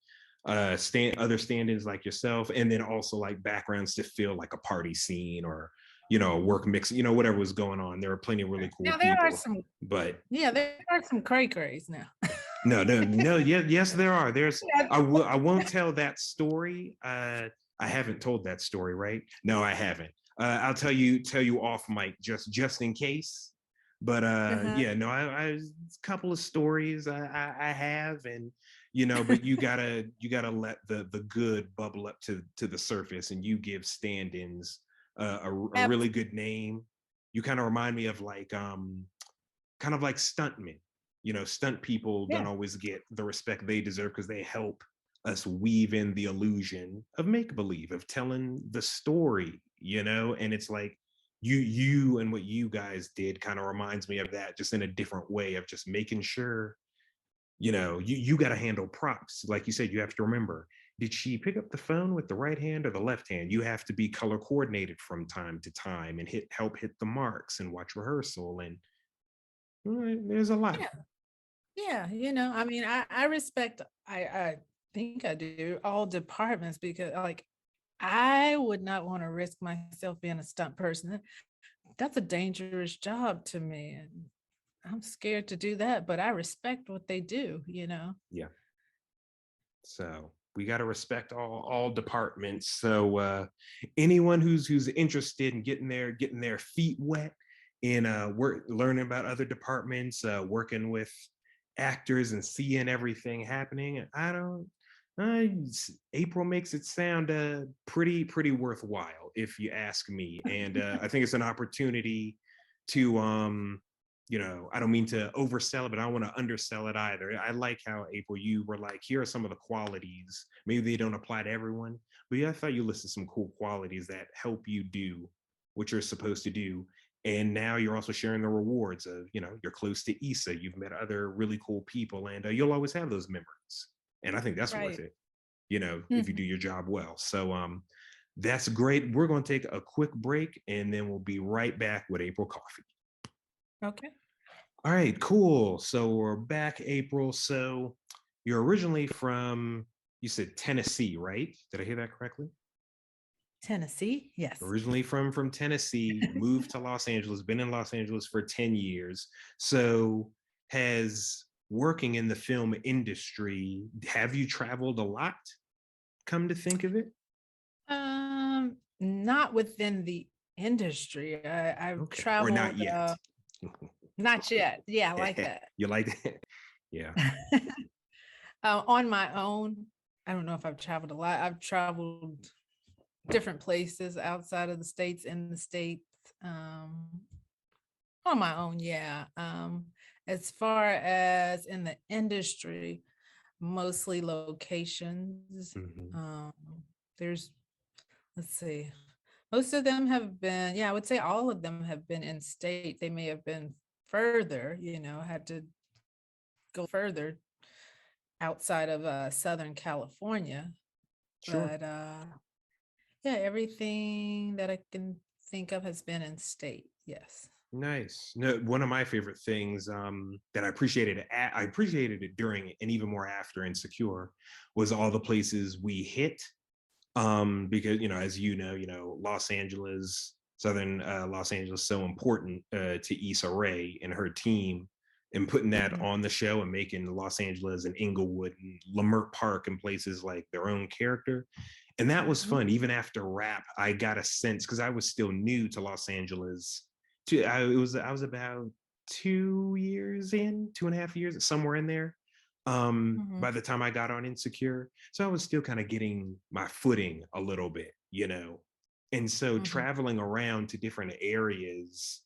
other stand-ins like yourself, and then also like backgrounds to feel like a party scene or a work mix, whatever was going on. There were plenty of really cool Now there are people, some, but yeah, there are some cray crays now. no, no, no. Yeah, yes, there are. There's. Yeah. I won't tell that story. I haven't told that story, right? No, I haven't. I'll tell you off mic just in case. But Uh-huh. yeah, no, a couple of stories I have, and but you gotta let the good bubble up to the surface, and you give stand-ins a really good name. You kind of remind me of like kind of like stuntmen. Stunt people don't Yeah. always get the respect they deserve because they help us weave in the illusion of make believe, of telling the story, and it's like you and what you guys did kind of reminds me of that, just in a different way of just making sure, you got to handle props. Like you said, you have to remember, did she pick up the phone with the right hand or the left hand? You have to be color coordinated from time to time and help hit the marks and watch rehearsal. And there's a lot. Yeah. Yeah. I mean, I respect, I think I do all departments because like I would not want to risk myself being a stunt person. That's a dangerous job to me. And I'm scared to do that, but I respect what they do. Yeah. So we got to respect all departments. So anyone who's interested in getting their feet wet in work, learning about other departments, working with actors and seeing everything happening, I don't. April makes it sound pretty worthwhile, if you ask me, and I think it's an opportunity to I don't mean to oversell it, but I don't want to undersell it either. I like how, April, you were like, here are some of the qualities. Maybe they don't apply to everyone, but yeah, I thought you listed some cool qualities that help you do what you're supposed to do. And now you're also sharing the rewards of, you're close to Issa, you've met other really cool people, and you'll always have those memories. And I think that's worth Right. it, if you do Mhm. your job well. So that's great. We're going to take a quick break and then we'll be right back with April Coffee. Okay. All right, cool. So we're back, April. So you're originally from, you said Tennessee, right? Did I hear that correctly? Tennessee. Yes. Originally from Tennessee, moved to Los Angeles, been in Los Angeles for 10 years. So has working in the film industry, have you traveled a lot? Come to think of it? Not within the industry. I've Okay. Or not traveled, yet. not yet. Yeah, I like that. You like that? Yeah. On my own. I don't know if I've traveled a lot. I've traveled different places outside of the states, in the states, um, on my own. Yeah. As far as in the industry, mostly locations. Mhm. Um, there's, let's see, most of them have been, yeah, I would say all of them have been in state. They may have been further, had to go further outside of Southern California. Sure. But yeah, everything that I can think of has been in state. Yes. Nice. No, one of my favorite things that I appreciated it during and even more after Insecure was all the places we hit. Because as Los Angeles, Southern Los Angeles, so important to Issa Rae and her team, and putting that Mhm. on the show and making Los Angeles and Inglewood and Leimert Park and places like their own character. And that was Mhm. fun. Even after rap, I got a sense because I was still new to Los Angeles. I was about 2 years in, 2.5 years, somewhere in there. Mhm. By the time I got on Insecure, so I was still kind of getting my footing a little bit. And so Mhm. traveling around to different areas,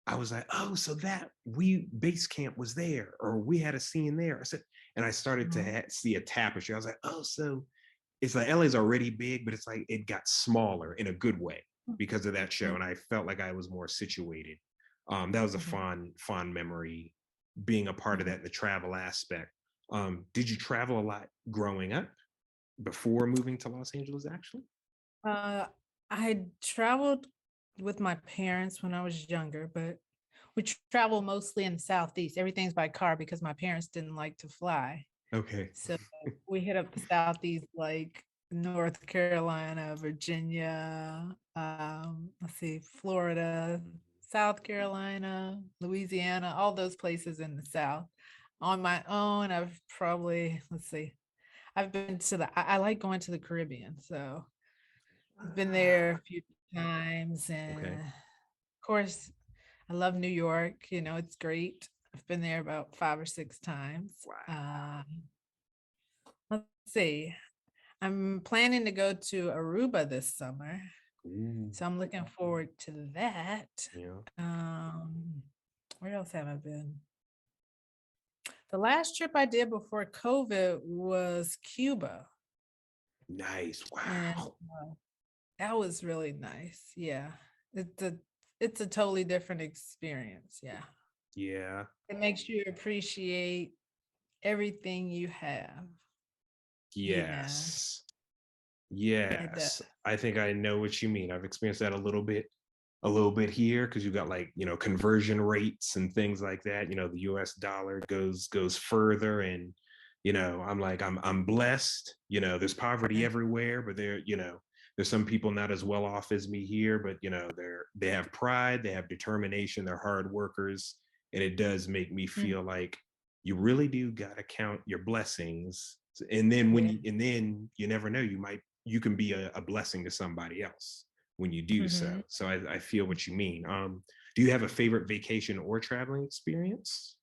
I was like, oh, so that we base camp was there, or we had a scene there. I said, and I started to Mhm. see a tapestry. I was like, oh, so it's like LA's already big, but it's like it got smaller in a good way because of that show. Mhm. And I felt like I was more situated. That was a Mhm. fond memory being a part of Mhm. that, the travel aspect. Did you travel a lot growing up before moving to Los Angeles, actually? Uh, I traveled with my parents when I was younger, but we travel mostly in the Southeast. Everything's by car because my parents didn't like to fly. Okay. So we hit up the Southeast, like North Carolina, Virginia, let's see, Florida, South Carolina, Louisiana, all those places in the South. On my own, I've probably, let's see, I've been to I like going to the Caribbean. So I've been there Ah, a few times. okay. And of course, I love New York. It's great. I've been there about 5 or 6 times. Wow. Let's see. I'm planning to go to Aruba this summer, Ooh, so I'm looking forward to that. yeah. Um, Where else have I been? The last trip I did before COVID was Cuba, Nice. and Wow. that was really nice. Yeah, it's a it's a totally different experience. Yeah, Yeah. it makes you appreciate everything you have. You know, Yes. it does. Yes. I think I know what you mean. I've experienced that a little bit here because you got like, conversion rates and things like that. The US dollar goes further and I'm like I'm blessed. There's poverty everywhere, but there's some people not as well off as me here, but they have pride, they have determination, they're hard workers, and it does make me Mm, feel like you really do got to count your blessings. And then yeah. you never know, you can be a blessing to somebody else when you do so. Mhm. So I feel what you mean. Do you have a favorite vacation or traveling experience?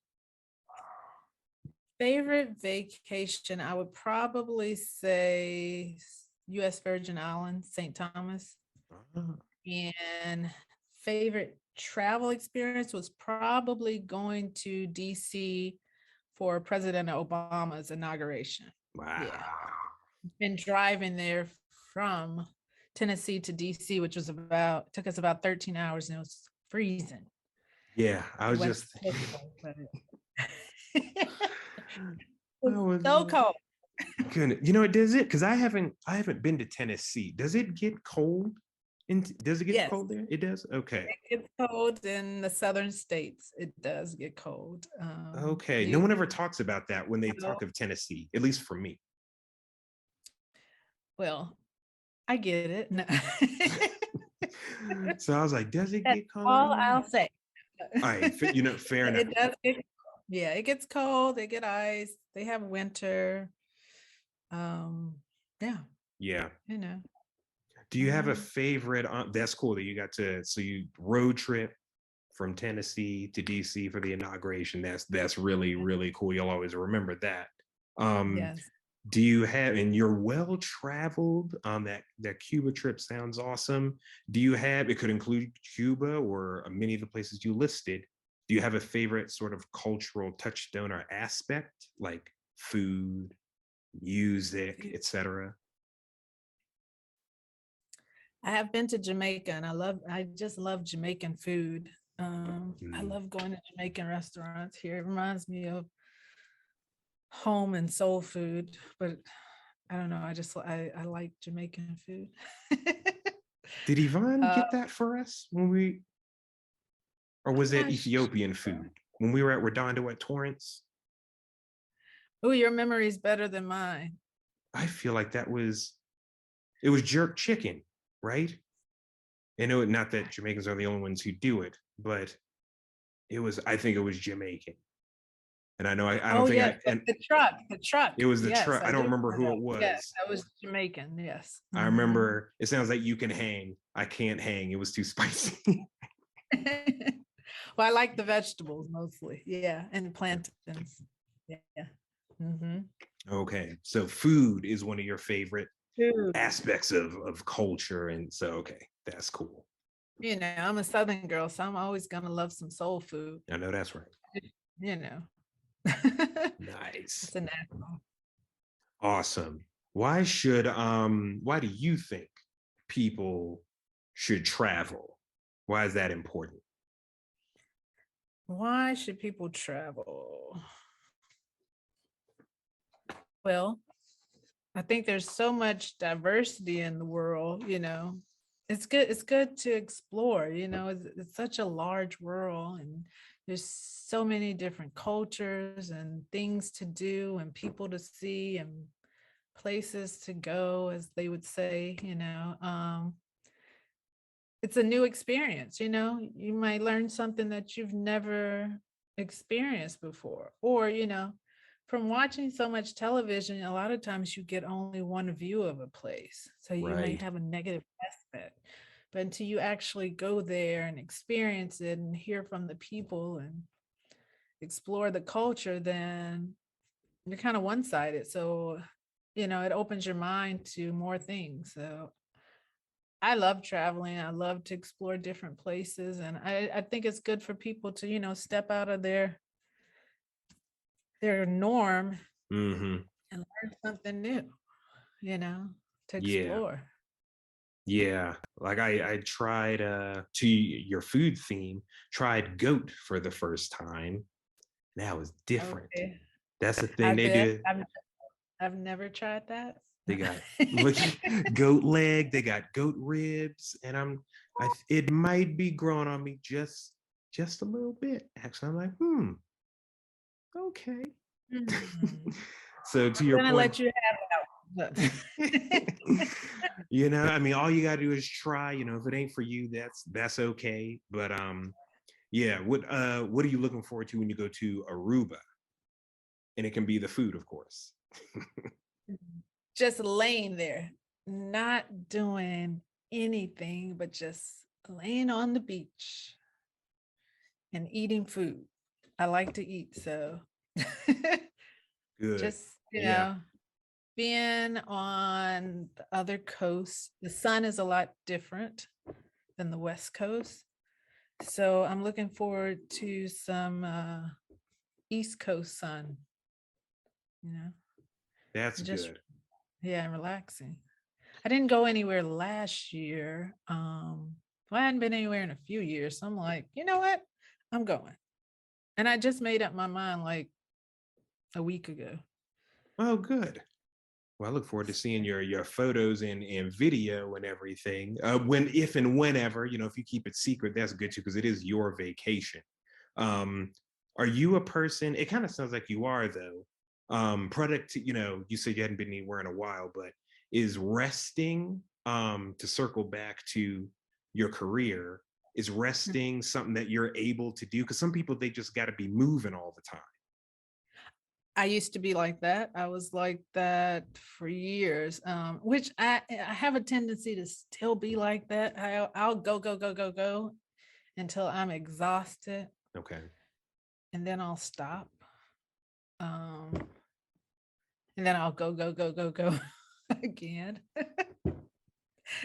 Favorite vacation, I would probably say U.S. Virgin Islands, St. Thomas. Ah, And favorite travel experience was probably going to DC for President Obama's inauguration. Yeah. wow. Been driving there from Tennessee to DC, which was took us about 13 hours and it was freezing. Yeah, I It was wasn't just so cold, but it I was was so cold. goodness. Does it? Because I haven't been to Tennessee. Does it get cold? Does it get Yes, cold there? It does. Okay. it gets cold in the southern states. It does get cold. Okay. No You one ever talks about that when they know, talk of Tennessee, at least for me. well, I get it. No. So I was like, does it That's get cold all over there? I'll say. All right, fair enough. It does get, yeah, it gets cold, they get ice, they have winter. Um, yeah, Yeah. you know. Do you have a Mhm. favorite? That's cool that you got to. So you road trip from Tennessee to DC for the inauguration. That's really really cool. You'll always remember that. Um, Yes. do you have? And you're well traveled. That Cuba trip sounds awesome. Do you have? It could include Cuba or many of the places you listed. Do you have a favorite sort of cultural touchstone or aspect like food, music, etc.? I have been to Jamaica and I just love Jamaican food. I Mm. love going to Jamaican restaurants here. It reminds me of home and soul food, but I don't know. I like Jamaican food. Did Yvonne uh, get that for us or was I'm it not Ethiopian sure. food when we were at Redondo at Torrance? Oh, your memory is better than mine. I feel like it was jerk chicken, right? I know not that Jamaicans are the only ones who do it, but I think it was Jamaican. And I don't Oh think yes, and the truck. it was the Yes, truck. I I don't do remember remember who that. it Yes, was. that was Jamaican. Yes. I remember it sounds like you can hang. I can't hang. It was too spicy. Well, I like the vegetables mostly. Yeah, and plantains. Yeah. Hmm. Okay. So food is one of your favorite Food. aspects of culture. And so okay, that's cool. I'm a Southern girl, so I'm always gonna love some soul food. I know that's right. You know, Nice. it's a natural. Awesome. Why do you think people should travel? Why is that important? Why should people travel? Well, I think there's so much diversity in the world, It's good, it's good to explore, it's such a large world and there's so many different cultures and things to do and people to see and places to go, as they would say, it's a new experience, you might learn something that you've never experienced before. Or, from watching so much television, a lot of times you get only one view of a place. So you may Right. have a negative aspect. But until you actually go there and experience it and hear from the people and explore the culture, then you're kind of one-sided. So, it opens your mind to more things. So I love traveling. I love to explore different places. And I think it's good for people to, step out of their norm Hmm. and learn something new, you know, to Yeah. explore. Yeah. Like I tried to your food theme, tried goat for the first time. That was different. Okay. That's the thing I they bet do. I've never tried that. They got look goat leg, they got goat ribs, and it might be growing on me just a little bit. Actually, I'm like, okay. Hmm. So to I'm your gonna point, let you have that one. I mean, all you gotta do is try. If it ain't for you, that's okay. But yeah, what are you looking forward to when you go to Aruba? And it can be the food, of course. Just laying there, not doing anything, but just laying on the beach and eating food. I like to eat, so Good. just, Yeah, being on the other coast, the sun is a lot different than the West Coast. So I'm looking forward to some East Coast sun, you know, that's and just, good. yeah, and relaxing. I didn't go anywhere last year. Well, I hadn't been anywhere in a few years. So I'm like, you know what? I'm going. And I just made up my mind like a week ago. Oh, good. Well, I look forward to seeing your photos and video and everything. When, if, and whenever, if you keep it secret, that's good too, because it is your vacation. Um, are you a person? It kind of sounds like you are, though. Product, you said you hadn't been anywhere in a while, but is resting, to circle back to your career, is resting something that you're able to do? Because some people, they just got to be moving all the time. I used to be like that. I was like that for years, which I have a tendency to still be like that. I'll go, go, go, go, go until I'm exhausted Okay. and then I'll stop. Um, and then I'll go, go, go, go, go again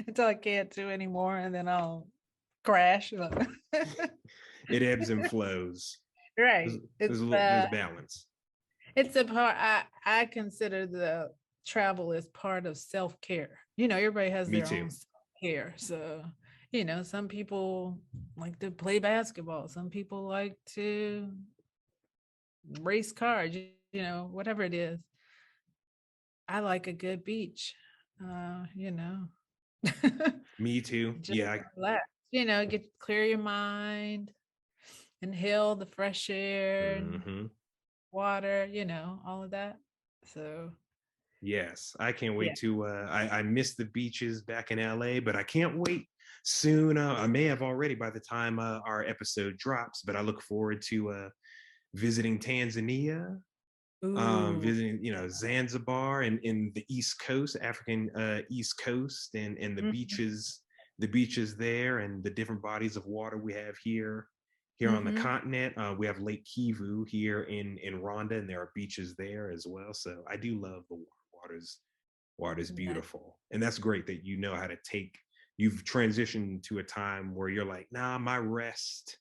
until I can't do anymore. And then I'll crash. It ebbs and flows. There's, Right. there's balance. It's a part I consider the travel as part of self-care. Everybody has Me their too. own self-care. So, some people like to play basketball, some people like to race cars, whatever it is. I like a good beach. Uh, you know. Me too. Just Yeah. relax, get clear your mind, inhale the fresh air and Mhm. water, all of that. So Yes, I can't yeah. wait to. I miss the beaches back in LA, but I can't wait soon. I may have already by the time our episode drops, but I look forward to visiting Tanzania, Ooh. visiting Zanzibar and in the East Coast, African East Coast, and Mhm. the beaches there, and the different bodies of water we have here on the Mhm. continent. We have Lake Kivu here in Rwanda, and there are beaches there as well. So I do love the waters. Water's Nice. beautiful, and that's great that you know how to take. You've transitioned to a time where you're like, nah, my rest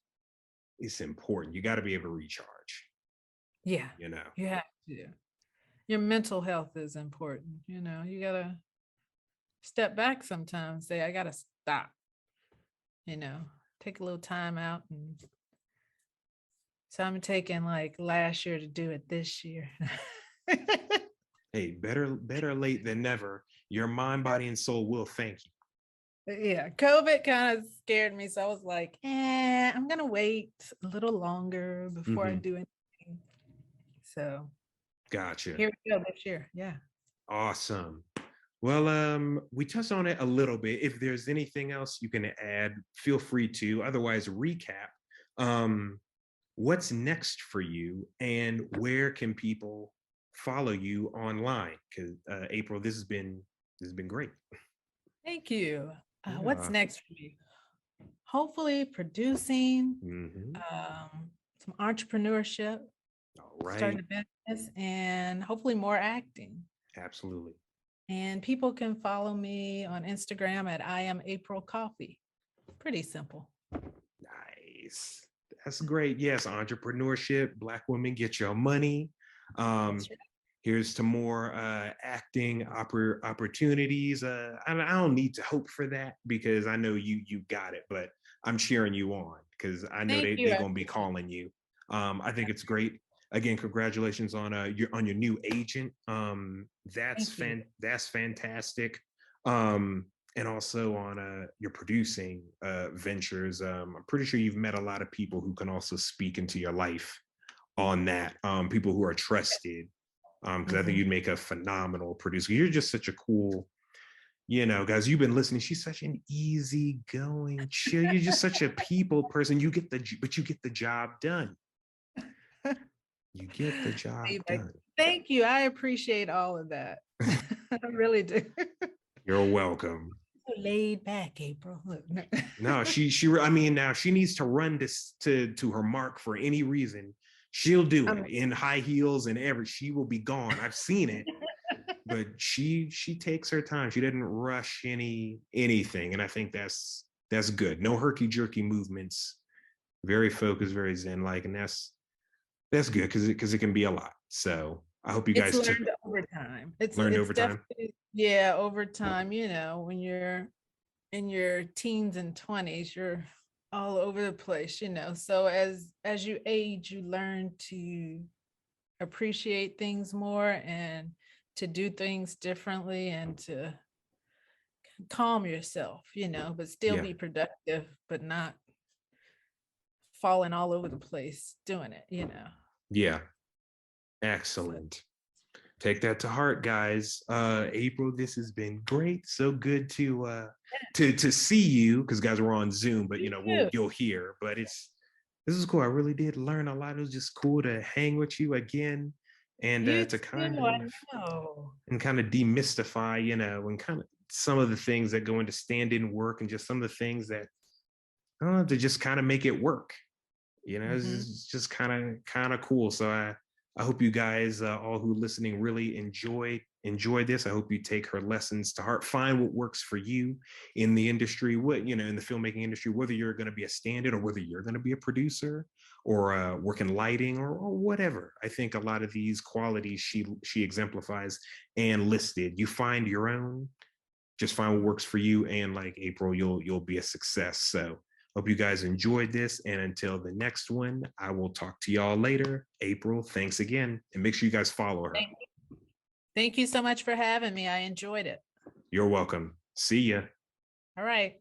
is important. You got to be able to recharge. Yeah, You know. you have to. Your mental health is important. You gotta step back sometimes. Say, I gotta stop. You know, take a little time out. And so I'm taking like last year to do it this year. Hey, better late than never. Your mind, body, and soul will thank you. Yeah, COVID kind of scared me. So I was like, I'm gonna wait a little longer before I Hmm. do anything. So Gotcha. here we go this year. Yeah. Awesome. Well, we touched on it a little bit. If there's anything else you can add, feel free to. Otherwise, recap. Um, what's next for you, and where can people follow you online? Because April, this has been great. Thank you. What's Yeah. next for you? Hopefully producing, Hmm. some entrepreneurship, All starting right. a business, and hopefully more acting. Absolutely. And people can follow me on Instagram at I am April Coffee. Pretty simple. Nice. That's great. Yes, entrepreneurship, Black women get your money. That's right. Here's to more acting opportunities. I don't need to hope for that because I know you got it, but I'm cheering you on because I know Thank they you. they're gonna be calling you. I think it's great. Again, congratulations on your new agent. Thank you. That's fantastic. And also on your producing ventures. I'm pretty sure you've met a lot of people who can also speak into your life on that. People who are trusted because I think Mhm. you'd make a phenomenal producer. You're just such a cool, guys. You've been listening. She's such an easygoing, chill. You're just such a people person. But you get the job done. You get the job Feedback. done. Thank you. I appreciate all of that. I really do. You're welcome. So laid back, April. Look, no. No, I mean, now she needs to run to her mark for any reason. She'll do it I'm in high heels and she will be gone. I've seen it, but she takes her time. She doesn't rush anything, and I think that's good. No herky jerky movements. Very focused, very zen like, and that's good because it can be a lot. So I hope you It's guys took learned over time. It's learned it's over time. definitely, yeah, over time, when you're in your teens and 20s, you're all over the place. So as you age, you learn to appreciate things more and to do things differently and to calm yourself, but still Yeah, be productive, but not falling all over the place doing it. yeah, So excellent. Take that to heart, guys. April, this has been great. So good to see you because guys we're on Zoom, but you too. you'll hear. But this is cool. I really did learn a lot. It was just cool to hang with you again and You to too, I know. kind of demystify, and kind of some of the things that go into stand-in work and just some of the things that to just kind of make it work. Mhm. It's just kind of cool. So I hope you guys all who are listening really enjoy this. I hope you take her lessons to heart. Find what works for you in the industry. What in the filmmaking industry, whether you're going to be a stand-in or whether you're going to be a producer or work in lighting or whatever. I think a lot of these qualities she exemplifies and listed. You find your own. Just find what works for you, and like April, you'll be a success. So hope you guys enjoyed this. And until the next one, I will talk to y'all later. April, thanks again. And make sure you guys follow her. Thank you so much for having me. I enjoyed it. You're welcome. See ya. All right.